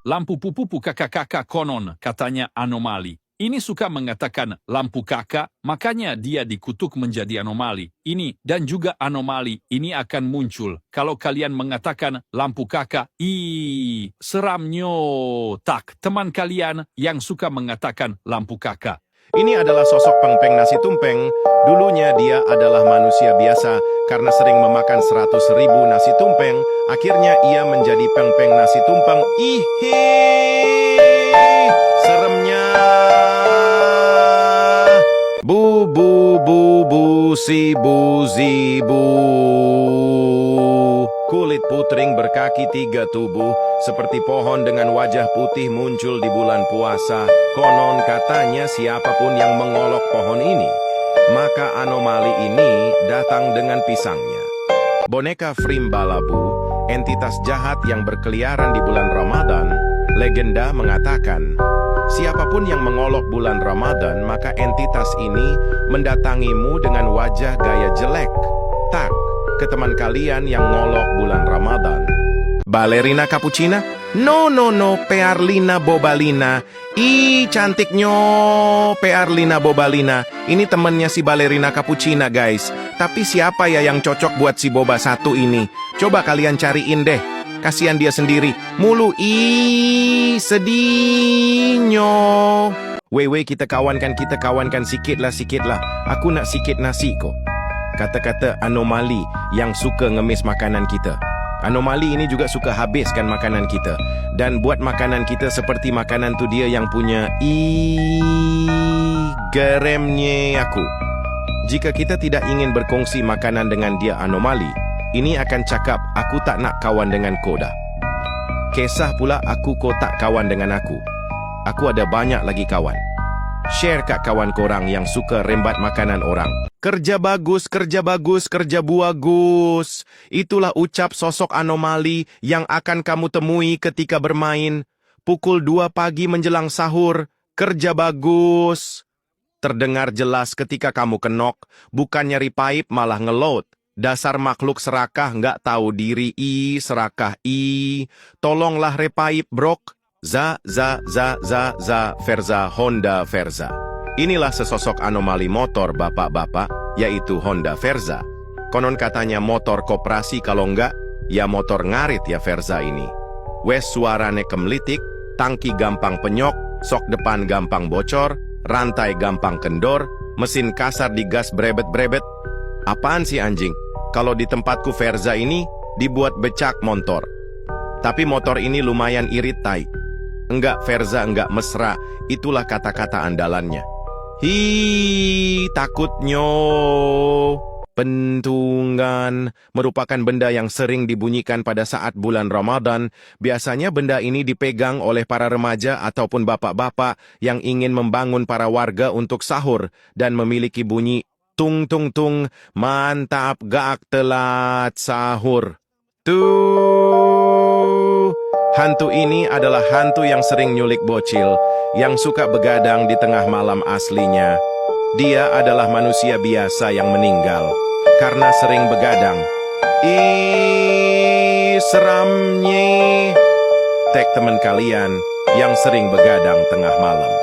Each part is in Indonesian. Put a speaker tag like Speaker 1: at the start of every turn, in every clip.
Speaker 1: lampu pupu kakak-kakak konon katanya anomali. Ini suka mengatakan lampu kakak, makanya dia dikutuk menjadi anomali. Ini dan juga anomali ini akan muncul kalau kalian mengatakan lampu kakak. Seramnya. Tak, teman kalian yang suka mengatakan lampu kakak.
Speaker 2: Ini adalah sosok Pengpeng Nasi Tumpeng. Dulunya dia adalah manusia biasa karena sering memakan 100.000 nasi tumpeng. Akhirnya ia menjadi Pengpeng Nasi Tumpeng. Seremnya. Bu bu bu bu si bu zi bu. Kulit putring berkaki 3 tubuh, seperti pohon dengan wajah putih muncul di bulan puasa. Konon katanya siapapun yang mengolok pohon ini, maka anomali ini datang dengan pisangnya. Boneka Frimbalabu, entitas jahat yang berkeliaran di bulan Ramadan, legenda mengatakan, siapapun yang mengolok bulan Ramadan, maka entitas ini mendatangimu dengan wajah gaya jelek. Tak, ke teman kalian yang ngolok bulan Ramadan. Ballerina Cappuccina? No, Pearlina Bobalina. Cantiknya Pearlina Bobalina. Ini temennya si Ballerina Cappuccina, guys. Tapi siapa ya yang cocok buat si Boba satu ini? Coba kalian cariin deh. Kasihan dia sendiri. Mulu, sedihnya. Wewe, kita kawankan sikit lah. Aku nak sikit nasi kok. Kata-kata anomali yang suka ngemis makanan kita. Anomali ini juga suka habiskan makanan kita. Dan buat makanan kita seperti makanan tu dia yang punya geremnya aku. Jika kita tidak ingin berkongsi makanan dengan dia anomali, ini akan cakap, aku tak nak kawan dengan koda. Kisah pula aku kau tak kawan dengan aku. Aku ada banyak lagi kawan. Share kat kawan korang yang suka rembat makanan orang. Kerja bagus. Itulah ucap sosok anomali yang akan kamu temui ketika bermain. Pukul 2 pagi menjelang sahur. Kerja bagus. Terdengar jelas ketika kamu kenok. Bukan nyari paip malah ngelot. Dasar makhluk serakah nggak tahu diri. Serakah. Tolonglah repaip brok. Verza Honda Verza. Inilah sesosok anomali motor bapak-bapak, yaitu Honda Verza. Konon katanya motor koperasi, kalau enggak, ya motor ngarit ya Verza ini. Wes suarane kemlitik, tangki gampang penyok, sok depan gampang bocor, rantai gampang kendor, mesin kasar digas brebet-brebet. Apaan sih anjing? Kalau di tempatku Verza ini dibuat becak motor. Tapi motor ini lumayan irit tai. Enggak Verza, enggak mesra, itulah kata-kata andalannya. Takutnya. Pentungan merupakan benda yang sering dibunyikan pada saat bulan Ramadan. Biasanya benda ini dipegang oleh para remaja ataupun bapak-bapak yang ingin membangun para warga untuk sahur dan memiliki bunyi tung tung tung, mantap gak telat sahur. Hantu ini adalah hantu yang sering nyulik bocil, yang suka begadang di tengah malam aslinya. Dia adalah manusia biasa yang meninggal karena sering begadang. Seramnya. Tag teman kalian yang sering begadang tengah malam.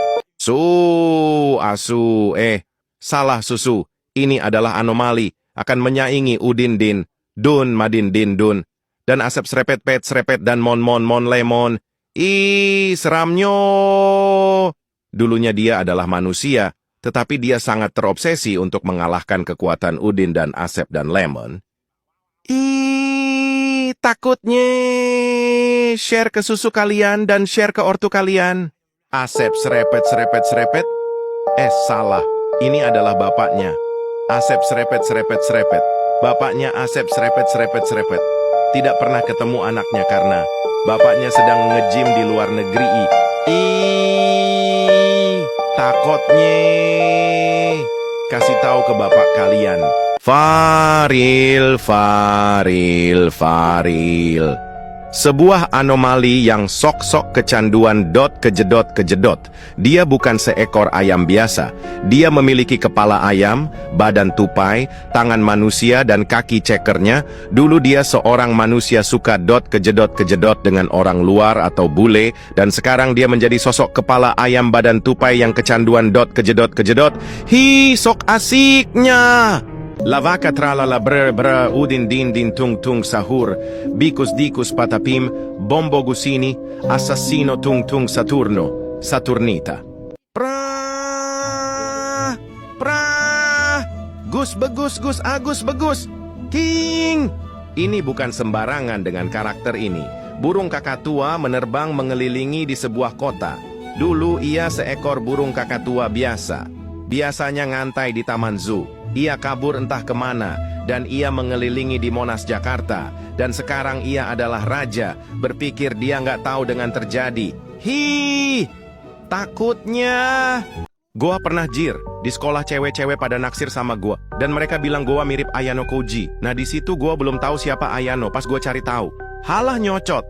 Speaker 2: Salah susu. Ini adalah anomali, akan menyaingi Udin Din, Dun Madin Din Dun, dan Asep Srepet Pet Srepet dan Mon Lemon. Seramnya. Dulunya dia adalah manusia, tetapi dia sangat terobsesi untuk mengalahkan kekuatan Udin dan Asep dan Lemon. Takutnya. Share ke susu kalian dan share ke ortu kalian. Asep Srepet. Salah. Ini adalah bapaknya. Asep Srepet. Bapaknya Asep Srepet. Tidak pernah ketemu anaknya karena bapaknya sedang nge-gym di luar negeri. Takutnya. Kasih tahu ke bapak kalian. Faril. Sebuah anomali yang sok-sok kecanduan kejedot. Dia bukan seekor ayam biasa. Dia memiliki kepala ayam, badan tupai, tangan manusia, dan kaki cekernya. Dulu dia seorang manusia suka kejedot dengan orang luar atau bule, dan sekarang dia menjadi sosok kepala ayam badan tupai yang kecanduan kejedot. Hi, sok asiknya! Lavaka tralala bre udin din tung sahur, dikus patapim, bombo gusini, assassino tung Saturnita. Gus bagus, King. Ini bukan sembarangan dengan karakter ini. Burung kakatua menerbang mengelilingi di sebuah kota. Dulu ia seekor burung kakatua biasa. Biasanya ngantai di Taman Zoo. Ia kabur entah kemana, dan ia mengelilingi di Monas, Jakarta. Dan sekarang ia adalah raja, berpikir dia nggak tahu dengan terjadi. Takutnya. Gua pernah jir, di sekolah cewek-cewek pada naksir sama gua, dan mereka bilang gua mirip Ayano Koji. Nah di situ gua belum tahu siapa Ayano, pas gua cari tahu. Halah nyocot.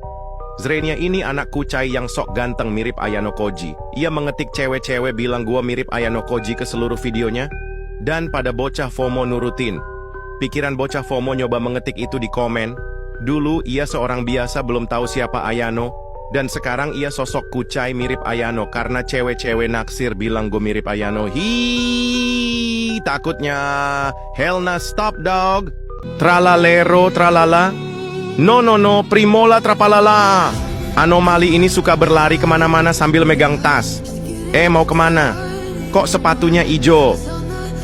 Speaker 2: Zrenia ini anak kucai yang sok ganteng mirip Ayano Koji. Ia mengetik cewek-cewek bilang gua mirip Ayano Koji ke seluruh videonya. Dan pada bocah FOMO nurutin. Pikiran bocah FOMO nyoba mengetik itu di komen. Dulu ia seorang biasa belum tahu siapa Ayano. Dan sekarang ia sosok kucai mirip Ayano karena cewek-cewek naksir bilang gue mirip Ayano. Takutnya. Helna stop dog. Tralalero tralala. No, primola trapalala. Anomali ini suka berlari kemana-mana sambil megang tas. Mau kemana? Kok sepatunya ijo?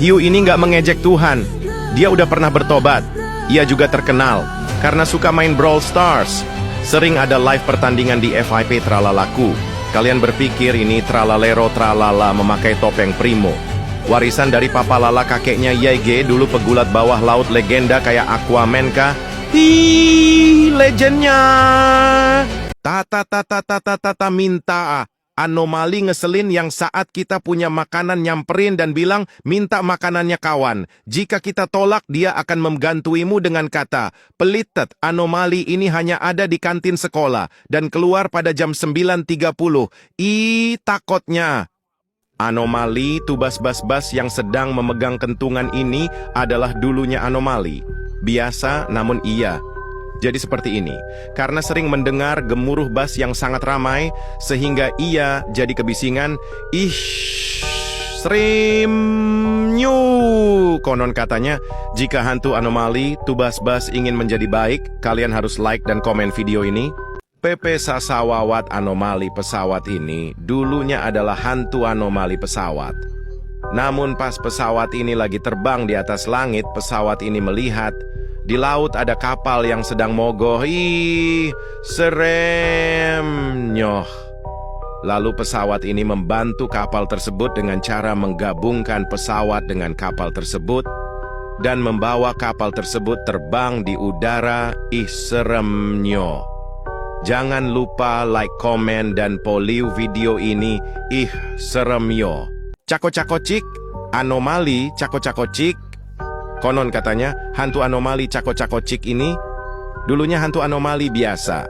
Speaker 2: Hiu ini nggak mengejek Tuhan. Dia udah pernah bertobat. Ia juga terkenal karena suka main Brawl Stars. Sering ada live pertandingan di FIP Tralalaku. Kalian berpikir ini Tralalero Tralala memakai topeng Primo. Warisan dari Papa Lala kakeknya YG, dulu pegulat bawah laut legenda kayak Aquaman kah? Legendnya. Minta. Anomali ngeselin yang saat kita punya makanan nyamperin dan bilang minta makanannya kawan. Jika kita tolak, dia akan menggantuimu dengan kata, pelitet, anomali ini hanya ada di kantin sekolah dan keluar pada jam 9.30. Takutnya. Anomali, tubas bas-bas yang sedang memegang kentungan ini adalah dulunya anomali. Biasa namun iya. Jadi seperti ini, karena sering mendengar gemuruh bas yang sangat ramai, sehingga ia jadi kebisingan, Srimnyu. Konon katanya, jika hantu anomali, tubas bas ingin menjadi baik, kalian harus like dan komen video ini. Pepe Sasawawat anomali pesawat ini, dulunya adalah hantu anomali pesawat. Namun pas pesawat ini lagi terbang di atas langit, pesawat ini melihat, di laut ada kapal yang sedang mogok. Serem. Nyoh. Lalu pesawat ini membantu kapal tersebut dengan cara menggabungkan pesawat dengan kapal tersebut dan membawa kapal tersebut terbang di udara. Serem nyoh. Jangan lupa like, komen, dan follow video ini. Serem yo. Cako-cako-cik. Anomali cako-cako-cik. Konon katanya, hantu anomali cako-cako-cik ini dulunya hantu anomali biasa.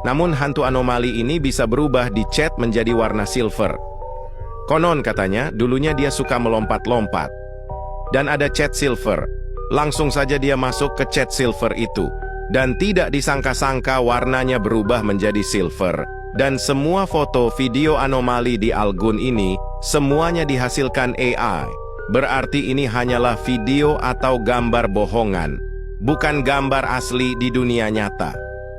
Speaker 2: Namun hantu anomali ini bisa berubah di cat menjadi warna silver. Konon katanya, dulunya dia suka melompat-lompat. Dan ada cat silver. Langsung saja dia masuk ke cat silver itu. Dan tidak disangka-sangka warnanya berubah menjadi silver. Dan semua foto video anomali di Algun ini, semuanya dihasilkan AI. Berarti ini hanyalah video atau gambar bohongan, bukan gambar asli di dunia nyata.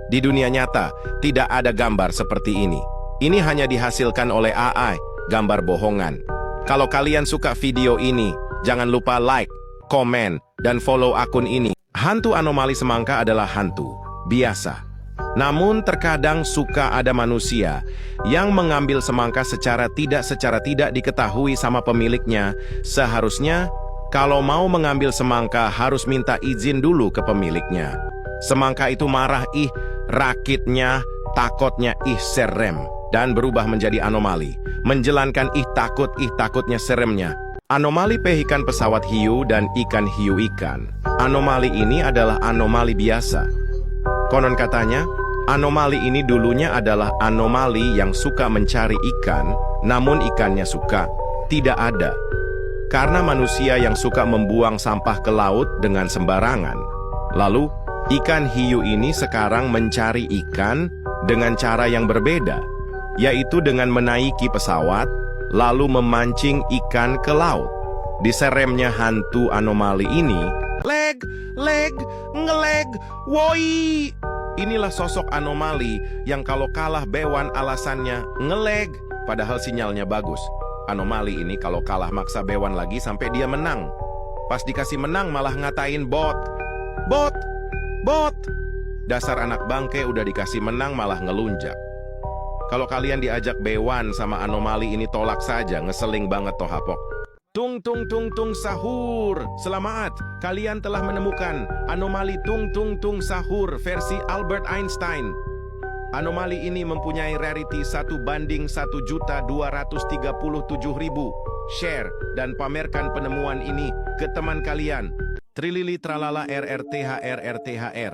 Speaker 2: Di dunia nyata, tidak ada gambar seperti ini. Ini hanya dihasilkan oleh AI, gambar bohongan. Kalau kalian suka video ini, jangan lupa like, komen, dan follow akun ini. Hantu anomali semangka adalah hantu biasa. Namun terkadang suka ada manusia yang mengambil semangka secara tidak diketahui sama pemiliknya. Seharusnya kalau mau mengambil semangka harus minta izin dulu ke pemiliknya. Semangka itu marah, rakitnya, takutnya, serem, dan berubah menjadi anomali. Menjalankan takutnya seremnya. Anomali pehikan pesawat hiu dan ikan hiu ikan. Anomali ini adalah anomali biasa. Konon katanya, Anomali ini dulunya adalah anomali yang suka mencari ikan, namun ikannya suka tidak ada. Karena manusia yang suka membuang sampah ke laut dengan sembarangan. Lalu, ikan hiu ini sekarang mencari ikan dengan cara yang berbeda, yaitu dengan menaiki pesawat, lalu memancing ikan ke laut. Diseremnya hantu anomali ini, leg, ngeleg, woi. Inilah sosok anomali yang kalau kalah Bewan alasannya ngeleg, padahal sinyalnya bagus. Anomali ini kalau kalah maksa Bewan lagi sampai dia menang. Pas dikasih menang malah ngatain bot. Dasar anak bangke udah dikasih menang malah ngelunjak. Kalau kalian diajak Bewan sama anomali ini tolak saja, ngeseling banget toh hapok. Tung sahur. Selamat, kalian telah menemukan anomali tung sahur versi Albert Einstein. Anomali ini mempunyai rarity 1:1.237.000. Share dan pamerkan penemuan ini ke teman kalian. Trilili tralala RRTHR.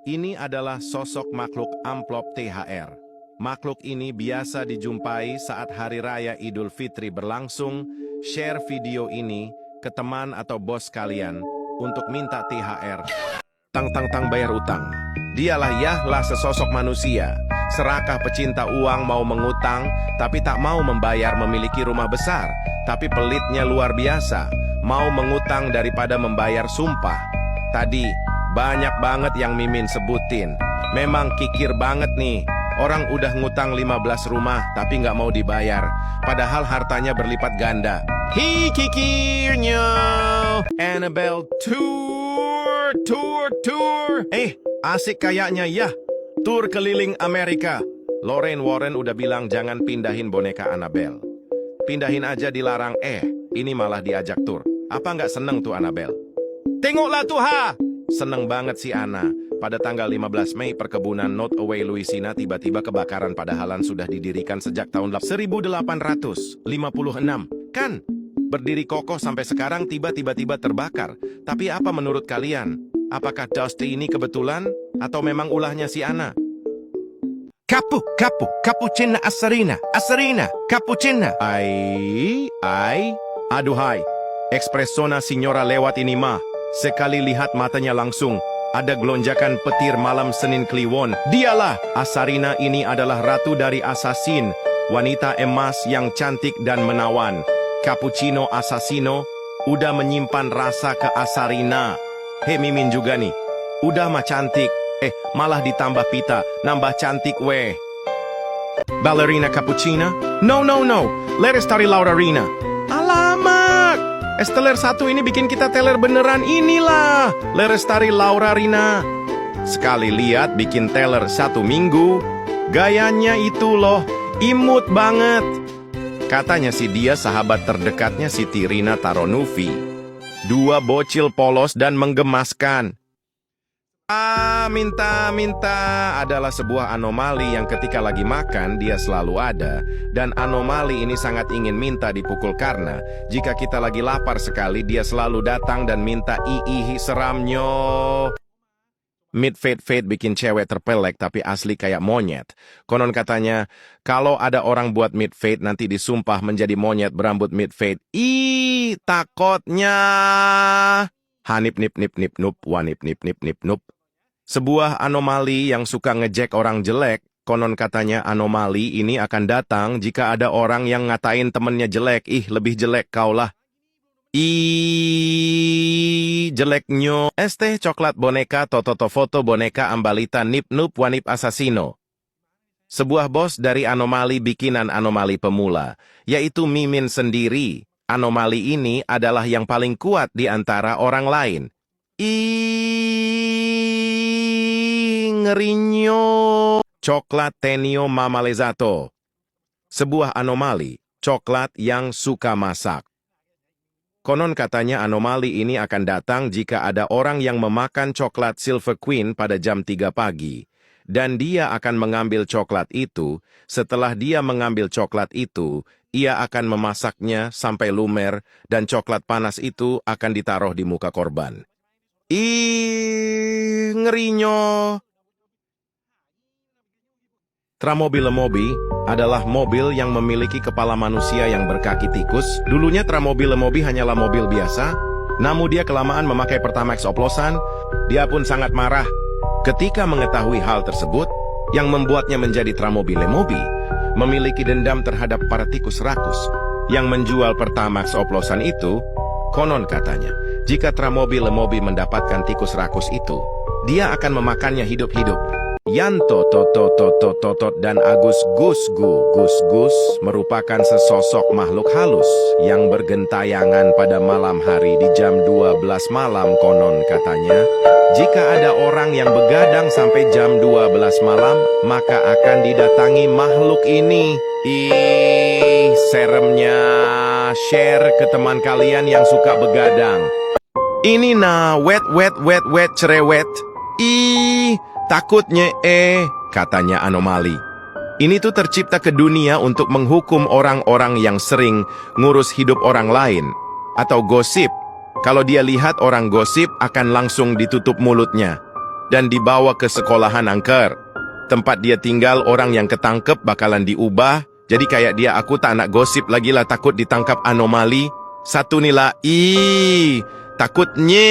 Speaker 2: Ini adalah sosok makhluk amplop THR. Makhluk ini biasa dijumpai saat Hari Raya Idul Fitri berlangsung. Share video ini ke teman atau bos kalian untuk minta THR. Tang bayar utang. Dialah Yahlah sesosok manusia. Serakah pecinta uang mau mengutang, tapi tak mau membayar memiliki rumah besar. Tapi pelitnya luar biasa. Mau mengutang daripada membayar sumpah. Tadi, banyak banget yang Mimin sebutin. Memang kikir banget nih. Orang udah ngutang 15 rumah, tapi nggak mau dibayar. Padahal hartanya berlipat ganda. Hi kikirnya. Annabelle tour. Asik kayaknya ya. Tour keliling Amerika. Lorraine Warren udah bilang jangan pindahin boneka Annabelle. Pindahin aja dilarang, ini malah diajak tour. Apa nggak seneng tuh Annabelle? Tengoklah tuh ha! Seneng banget si Anna. Pada tanggal 15 Mei, perkebunan Not Away, Louisiana tiba-tiba kebakaran padahal sudah didirikan sejak tahun 1856. Kan? Berdiri kokoh sampai sekarang tiba-tiba terbakar. Tapi apa menurut kalian? Apakah Dusty ini kebetulan? Atau memang ulahnya si Anna? Cappuccina Asarina, Cappuccina. Aduhai. Ekspresona Signora lewat ini mah. Sekali lihat matanya langsung. Ada gelonjakan petir malam Senin Kliwon. Dialah, Asarina ini adalah ratu dari Assassin. Wanita emas yang cantik dan menawan. Cappuccino Assassino udah menyimpan rasa ke Asarina. Mimin juga nih. Udah mah cantik. Malah ditambah pita. Nambah cantik weh. Ballerina Cappuccina? No. Lerestari Laurarina. Alamak! Esteller 1 ini bikin kita teler beneran inilah. Lerestari Laurarina. Sekali lihat bikin teler 1 minggu. Gayanya itu loh, imut banget. Katanya sih dia sahabat terdekatnya Siti Rina Taronufi. 2 bocil polos dan menggemaskan. Minta adalah sebuah anomali yang ketika lagi makan dia selalu ada. Dan anomali ini sangat ingin minta dipukul karena jika kita lagi lapar sekali dia selalu datang dan minta seramnyo. Mid fade bikin cewek terpelek tapi asli kayak monyet. Konon katanya kalau ada orang buat mid fade nanti disumpah menjadi monyet berambut mid fade. Takutnya. Hanip nip nup wanip nip nup. Sebuah anomali yang suka ngejek orang jelek, konon katanya anomali ini akan datang jika ada orang yang ngatain temennya jelek. Lebih jelek kaulah. Jeleknyo. Coklat boneka toto foto boneka ambalita nip nup wanip asasino. Sebuah bos dari anomali bikinan anomali pemula, yaitu Mimin sendiri. Anomali ini adalah yang paling kuat di antara orang lain. Ngerinyo. Coklat Tenio Mamalezato. Sebuah anomali, coklat yang suka masak. Konon katanya anomali ini akan datang jika ada orang yang memakan coklat Silver Queen pada jam 3 pagi. Dan dia akan mengambil coklat itu. Setelah dia mengambil coklat itu, ia akan memasaknya sampai lumer dan coklat panas itu akan ditaruh di muka korban. Ngerinyo. Tramobile-mobi adalah mobil yang memiliki kepala manusia yang berkaki tikus. Dulunya Tramobile-mobi hanyalah mobil biasa, namun dia kelamaan memakai Pertamax oplosan. Dia pun sangat marah ketika mengetahui hal tersebut, yang membuatnya menjadi Tramobile-mobi memiliki dendam terhadap para tikus rakus yang menjual Pertamax oplosan itu. Konon katanya, jika Tramobile-mobi mendapatkan tikus rakus itu, dia akan memakannya hidup-hidup. Yanto Totot dan Agus Gus merupakan sesosok makhluk halus yang bergentayangan pada malam hari di jam 12 malam. Konon katanya, jika ada orang yang begadang sampai jam 12 malam, maka akan didatangi makhluk ini. Ih, seremnya. Share ke teman kalian yang suka begadang. Ini nah, wet cerewet. Ih, takutnya katanya Anomali. Ini tuh tercipta ke dunia untuk menghukum orang-orang yang sering ngurus hidup orang lain atau gosip. Kalau dia lihat orang gosip, akan langsung ditutup mulutnya dan dibawa ke sekolahan angker. Tempat dia tinggal, orang yang ketangkep bakalan diubah. Jadi kayak dia, aku tak nak gosip lagi lah, takut ditangkap Anomali. Satu nih lah, takutnya.